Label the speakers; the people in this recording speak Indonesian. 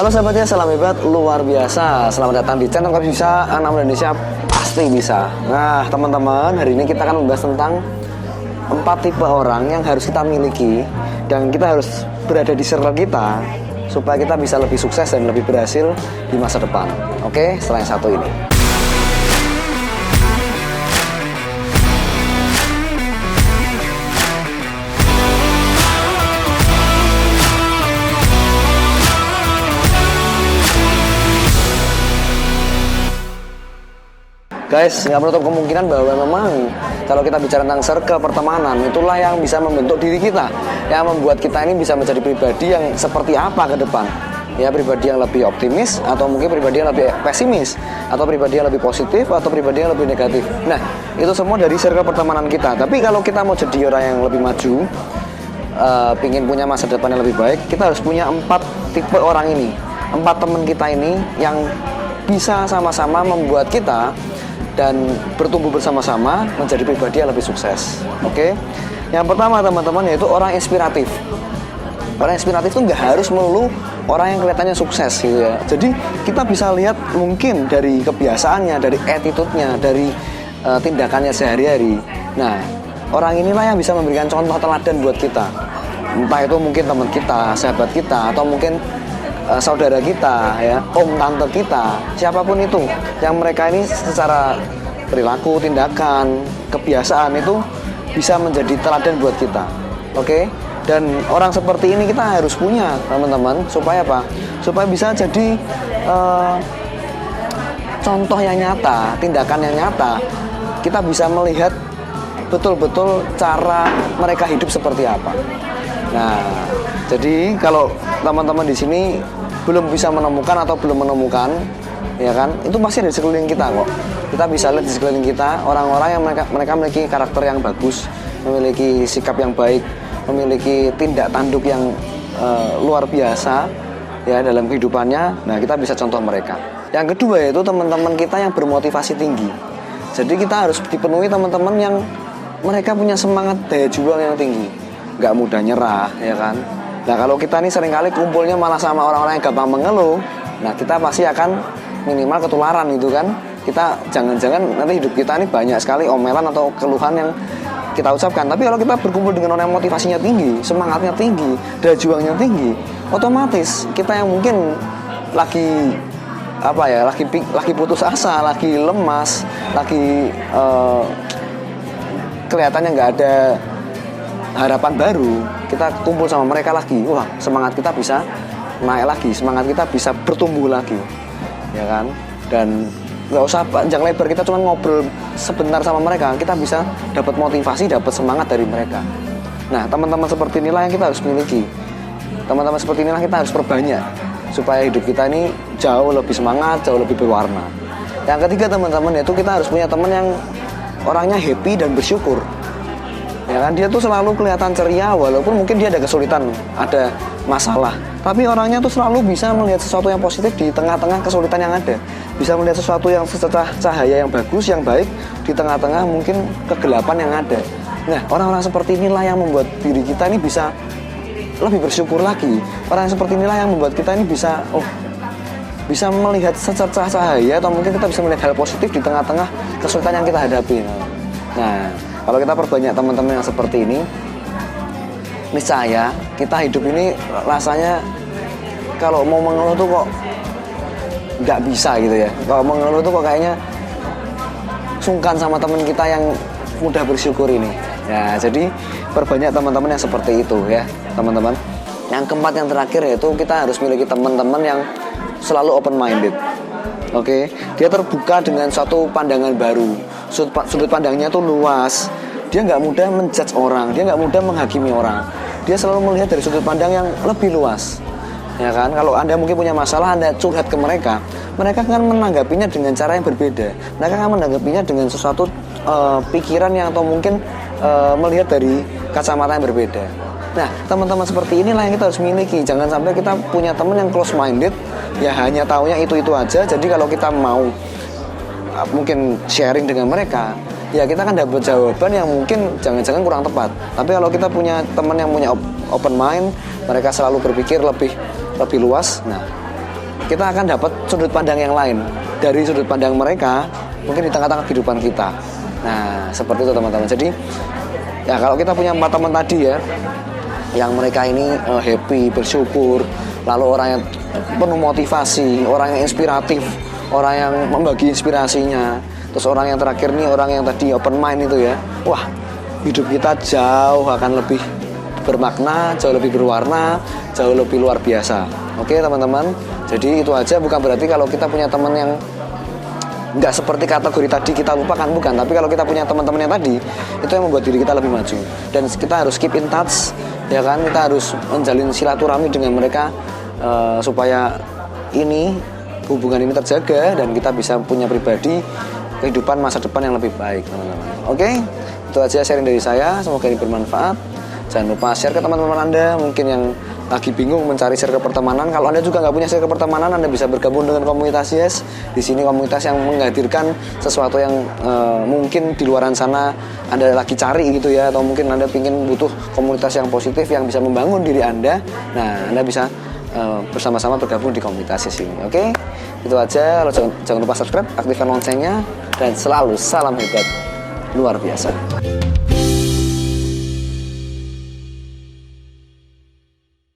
Speaker 1: Halo sahabatnya, salam hebat luar biasa. Selamat datang di channel Kau Bisa, anak muda Indonesia pasti bisa. Nah teman-teman, hari ini kita akan membahas tentang 4 tipe orang yang harus kita miliki. Dan kita harus berada di circle kita supaya kita bisa lebih sukses dan lebih berhasil di masa depan. Oke, setelah yang satu ini. Guys, nggak menutup kemungkinan bahwa memang kalau kita bicara tentang circle pertemanan, itulah yang bisa membentuk diri kita, yang membuat kita ini bisa menjadi pribadi yang seperti apa ke depan. Ya, pribadi yang lebih optimis, atau mungkin pribadi yang lebih pesimis, atau pribadi yang lebih positif, atau pribadi yang lebih negatif. Nah, itu semua dari circle pertemanan kita. Tapi kalau kita mau jadi orang yang lebih maju, pingin punya masa depan yang lebih baik, kita harus punya 4 tipe orang ini, 4 teman kita ini yang bisa sama-sama membuat kita dan bertumbuh bersama-sama menjadi pribadi yang lebih sukses. Oke. Yang pertama teman-teman, yaitu orang inspiratif. Orang inspiratif itu nggak harus melulu orang yang kelihatannya sukses gitu ya. Jadi kita bisa lihat mungkin dari kebiasaannya, dari attitude-nya, dari tindakannya sehari-hari. Nah, orang inilah yang bisa memberikan contoh teladan buat kita. Entah itu mungkin teman kita, sahabat kita, atau mungkin saudara kita, ya, om tante kita, siapapun itu, yang mereka ini secara perilaku, tindakan, kebiasaan itu bisa menjadi teladan buat kita. Oke? Dan orang seperti ini kita harus punya, teman-teman, supaya apa? Supaya bisa jadi contoh yang nyata, tindakan yang nyata. Kita bisa melihat betul-betul cara mereka hidup seperti apa. Nah, jadi kalau teman-teman di sini belum bisa menemukan atau belum menemukan, ya kan, itu pasti dari sekeliling kita kok. Kita bisa lihat di sekeliling kita orang-orang yang mereka memiliki karakter yang bagus, memiliki sikap yang baik, memiliki tindak tanduk yang luar biasa ya dalam kehidupannya. Nah, kita bisa contoh mereka. Yang kedua yaitu teman-teman kita yang bermotivasi tinggi. Jadi kita harus dipenuhi teman-teman yang mereka punya semangat daya juang yang tinggi, nggak mudah nyerah, ya kan. Nah, kalau kita ini seringkali kumpulnya malah sama orang-orang yang gampang mengeluh, nah kita pasti akan minimal ketularan gitu kan. Kita jangan-jangan nanti hidup kita ini banyak sekali omelan atau keluhan yang kita ucapkan. Tapi kalau kita berkumpul dengan orang yang motivasinya tinggi, semangatnya tinggi, daya juangnya tinggi, otomatis kita yang mungkin lagi lagi putus asa, lagi lemas, lagi kelihatannya nggak ada harapan baru, kita kumpul sama mereka lagi, wah, semangat kita bisa naik lagi, semangat kita bisa bertumbuh lagi, ya kan. Dan nggak usah panjang lebar, kita cuma ngobrol sebentar sama mereka, kita bisa dapat motivasi, dapat semangat dari mereka. Nah, teman-teman seperti inilah yang kita harus miliki, teman-teman seperti inilah kita harus perbanyak supaya hidup kita ini jauh lebih semangat, jauh lebih berwarna. Yang ketiga teman-teman, yaitu kita harus punya teman yang orangnya happy dan bersyukur. Ya kan, dia tuh selalu kelihatan ceria walaupun mungkin dia ada kesulitan, ada masalah, tapi orangnya tuh selalu bisa melihat sesuatu yang positif di tengah-tengah kesulitan yang ada, bisa melihat sesuatu yang secercah cahaya yang bagus, yang baik di tengah-tengah mungkin kegelapan yang ada. Nah, orang-orang seperti inilah yang membuat diri kita ini bisa lebih bersyukur lagi. Orang yang seperti inilah yang membuat kita ini bisa bisa melihat secercah cahaya, atau mungkin kita bisa melihat hal positif di tengah-tengah kesulitan yang kita hadapi. Nah, kalau kita perbanyak teman-teman yang seperti ini, niscaya kita hidup ini rasanya kalau mau mengeluh tuh kok nggak bisa gitu ya. Kalau mengeluh tuh kok kayaknya sungkan sama teman kita yang mudah bersyukur ini. Ya, jadi perbanyak teman-teman yang seperti itu ya, teman-teman. Yang keempat, yang terakhir, yaitu kita harus memiliki teman-teman yang selalu open minded. Oke, dia terbuka dengan suatu pandangan baru. Sudut pandangnya tuh luas. Dia nggak mudah menjudge orang, dia nggak mudah menghakimi orang. Dia selalu melihat dari sudut pandang yang lebih luas. Ya kan, kalau Anda mungkin punya masalah, Anda curhat ke mereka, mereka akan menanggapinya dengan cara yang berbeda. Mereka akan menanggapinya dengan sesuatu pikiran yang, atau mungkin melihat dari kacamata yang berbeda. Nah, teman-teman seperti inilah yang kita harus miliki. Jangan sampai kita punya teman yang close minded, ya hanya taunya itu-itu aja. Jadi kalau kita mau mungkin sharing dengan mereka, ya kita kan dapat jawaban yang mungkin jangan-jangan kurang tepat. Tapi kalau kita punya teman yang punya open mind, mereka selalu berpikir lebih luas, nah kita akan dapat sudut pandang yang lain dari sudut pandang mereka, mungkin di tengah-tengah kehidupan kita. Nah, seperti itu teman-teman. Jadi ya kalau kita punya 4 teman tadi ya, yang mereka ini happy, bersyukur, lalu orang yang penuh motivasi, orang yang inspiratif, orang yang membagi inspirasinya, terus orang yang terakhir nih, orang yang tadi open mind itu ya, wah, hidup kita jauh akan lebih bermakna, jauh lebih berwarna, jauh lebih luar biasa. Oke teman-teman, jadi itu aja. Bukan berarti kalau kita punya teman yang nggak seperti kategori tadi kita lupakan, bukan. Tapi kalau kita punya teman-teman yang tadi, itu yang membuat diri kita lebih maju. Dan kita harus keep in touch, ya kan. Kita harus menjalin silaturahmi dengan mereka supaya hubungan ini terjaga dan kita bisa punya pribadi kehidupan masa depan yang lebih baik, teman-teman. Oke, itu aja sharing dari saya. Semoga ini bermanfaat. Jangan lupa share ke teman-teman Anda mungkin yang lagi bingung mencari circle pertemanan. Kalau Anda juga nggak punya circle pertemanan, Anda bisa bergabung dengan komunitas Yes. Di sini komunitas yang menghadirkan sesuatu yang mungkin di luaran sana Anda lagi cari gitu ya, atau mungkin Anda butuh komunitas yang positif yang bisa membangun diri Anda. Nah, Anda bisa bersama-sama bergabung di komunitas Yes ini. Oke? Itu aja. Lalu jangan lupa subscribe, aktifkan loncengnya, dan selalu salam hebat luar biasa.